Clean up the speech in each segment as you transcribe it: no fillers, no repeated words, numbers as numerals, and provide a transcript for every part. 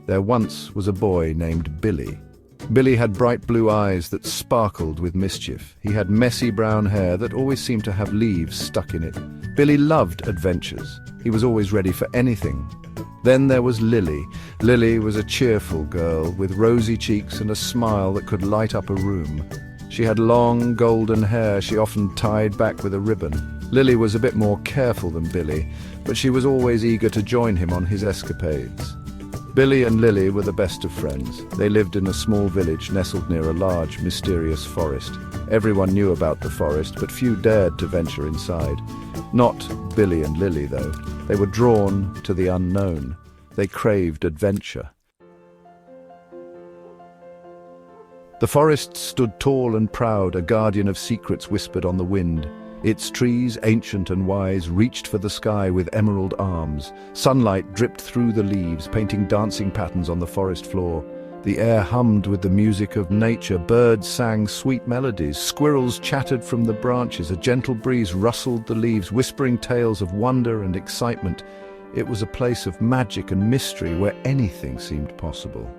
There once was a boy named Billy. Billy had bright blue eyes that sparkled with mischief. He had messy brown hair that always seemed to have leaves stuck in it. Billy loved adventures. He was always ready for anything. Then there was Lily. Lily was a cheerful girl with rosy cheeks and a smile that could light up a room. She had long golden hair she often tied back with a ribbon. Lily was a bit more careful than Billy, but she was always eager to join him on his escapades. Billy and Lily were the best of friends. They lived in a small village nestled near a large, mysterious forest. Everyone knew about the forest, but few dared to venture inside. Not Billy and Lily, though. They were drawn to the unknown. They craved adventure. The forest stood tall and proud, a guardian of secrets whispered on the wind. Its trees, ancient and wise, reached for the sky with emerald arms. Sunlight dripped through the leaves, painting dancing patterns on the forest floor. The air hummed with the music of nature. Birds sang sweet melodies. Squirrels chattered from the branches. A gentle breeze rustled the leaves, whispering tales of wonder and excitement. It was a place of magic and mystery where anything seemed possible.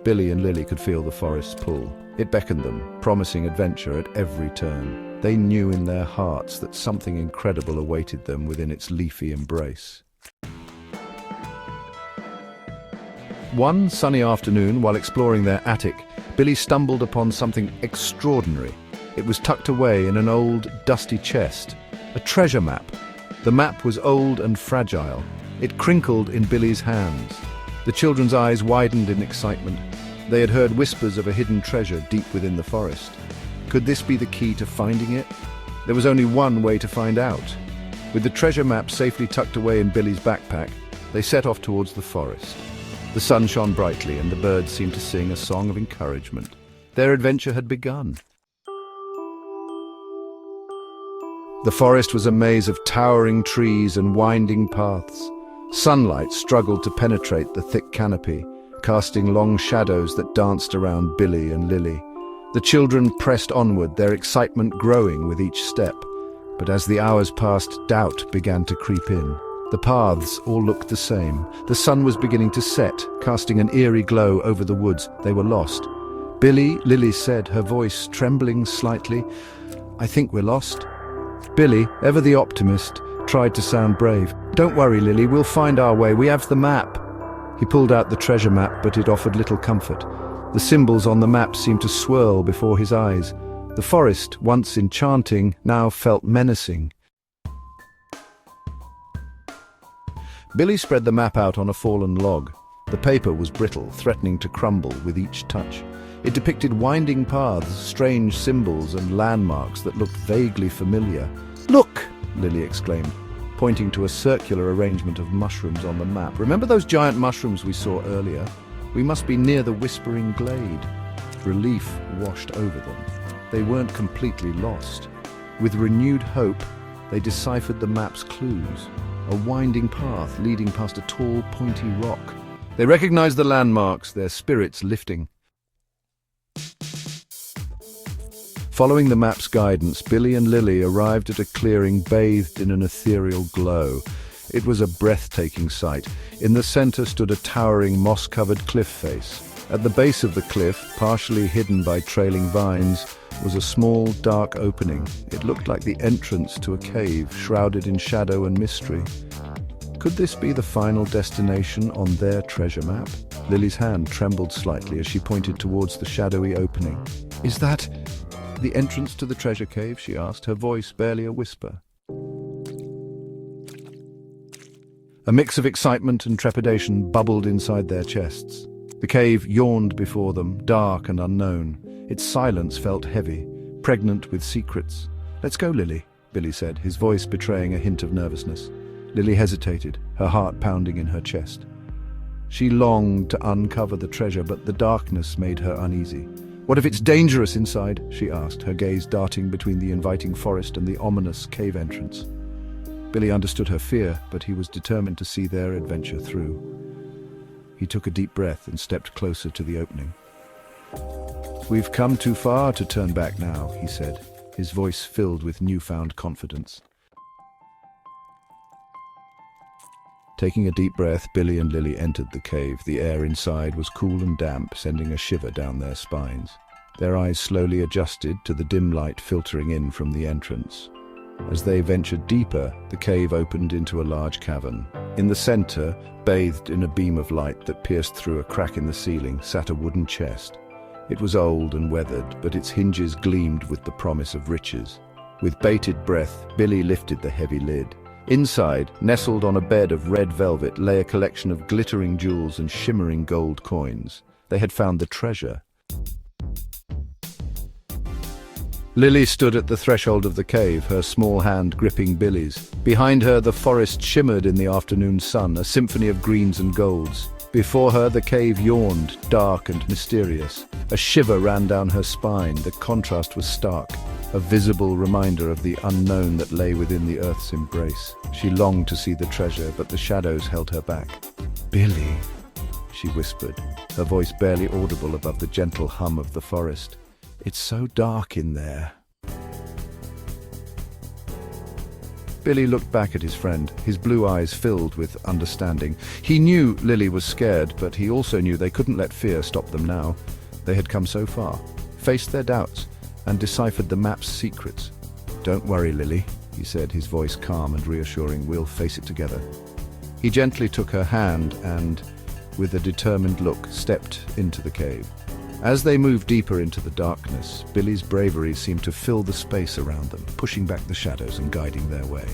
Billy and Lily could feel the forest's pull. It beckoned them, promising adventure at every turn. They knew in their hearts that something incredible awaited them within its leafy embrace. One sunny afternoon, while exploring their attic, Billy stumbled upon something extraordinary. It was tucked away in an old, dusty chest. A treasure map. The map was old and fragile. It crinkled in Billy's hands. The children's eyes widened in excitement. They had heard whispers of a hidden treasure deep within the forest. Could this be the key to finding it? There was only one way to find out. With the treasure map safely tucked away in Billy's backpack, they set off towards the forest. The sun shone brightly and the birds seemed to sing a song of encouragement. Their adventure had begun. The forest was a maze of towering trees and winding paths. Sunlight struggled to penetrate the thick canopy, casting long shadows that danced around Billy and Lily. The children pressed onward, their excitement growing with each step. But as the hours passed, doubt began to creep in. The paths all looked the same. The sun was beginning to set, casting an eerie glow over the woods. They were lost. "Billy," Lily said, her voice trembling slightly, "I think we're lost." Billy, ever the optimist, tried to sound brave. "Don't worry, Lily, we'll find our way. We have the map." He pulled out the treasure map, but it offered little comfort. The symbols on the map seemed to swirl before his eyes. The forest, once enchanting, now felt menacing. Billy spread the map out on a fallen log. The paper was brittle, threatening to crumble with each touch. It depicted winding paths, strange symbols, and landmarks that looked vaguely familiar. "Look!" Lily exclaimed, pointing to a circular arrangement of mushrooms on the map. "Remember those giant mushrooms we saw earlier? We must be near the Whispering Glade." Relief washed over them. They weren't completely lost. With renewed hope, they deciphered the map's clues. A winding path leading past a tall, pointy rock. They recognized the landmarks, their spirits lifting. Following the map's guidance, Billy and Lily arrived at a clearing bathed in an ethereal glow. It was a breathtaking sight. In the center stood a towering, moss-covered cliff face. At the base of the cliff, partially hidden by trailing vines, was a small, dark opening. It looked like the entrance to a cave, shrouded in shadow and mystery. Could this be the final destination on their treasure map? Lily's hand trembled slightly as she pointed towards the shadowy opening. "Is that the entrance to the treasure cave?" she asked, her voice barely a whisper. A mix of excitement and trepidation bubbled inside their chests. The cave yawned before them, dark and unknown. Its silence felt heavy, pregnant with secrets. "Let's go, Lily," Billy said, his voice betraying a hint of nervousness. Lily hesitated, her heart pounding in her chest. She longed to uncover the treasure, but the darkness made her uneasy. "What if it's dangerous inside?" she asked, her gaze darting between the inviting forest and the ominous cave entrance. Billy understood her fear, but he was determined to see their adventure through. He took a deep breath and stepped closer to the opening. "We've come too far to turn back now," he said, his voice filled with newfound confidence. Taking a deep breath, Billy and Lily entered the cave. The air inside was cool and damp, sending a shiver down their spines. Their eyes slowly adjusted to the dim light filtering in from the entrance. As they ventured deeper, the cave opened into a large cavern. In the center, bathed in a beam of light that pierced through a crack in the ceiling, sat a wooden chest. It was old and weathered, but its hinges gleamed with the promise of riches. With bated breath, Billy lifted the heavy lid. Inside, nestled on a bed of red velvet, lay a collection of glittering jewels and shimmering gold coins. They had found the treasure. Lily stood at the threshold of the cave, her small hand gripping Billy's. Behind her, the forest shimmered in the afternoon sun, a symphony of greens and golds. Before her, the cave yawned, dark and mysterious. A shiver ran down her spine. The contrast was stark, a visible reminder of the unknown that lay within the earth's embrace. She longed to see the treasure, but the shadows held her back. "Billy," she whispered, her voice barely audible above the gentle hum of the forest. "It's so dark in there." Billy looked back at his friend, his blue eyes filled with understanding. He knew Lily was scared, but he also knew they couldn't let fear stop them now. They had come so far, faced their doubts, and deciphered the map's secrets. "Don't worry, Lily," he said, his voice calm and reassuring. "We'll face it together." He gently took her hand and, with a determined look, stepped into the cave. As they moved deeper into the darkness, Billy's bravery seemed to fill the space around them, pushing back the shadows and guiding their way.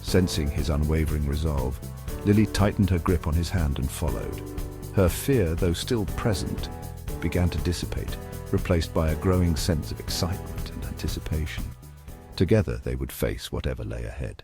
Sensing his unwavering resolve, Lily tightened her grip on his hand and followed. Her fear, though still present, began to dissipate, replaced by a growing sense of excitement and anticipation. Together they would face whatever lay ahead.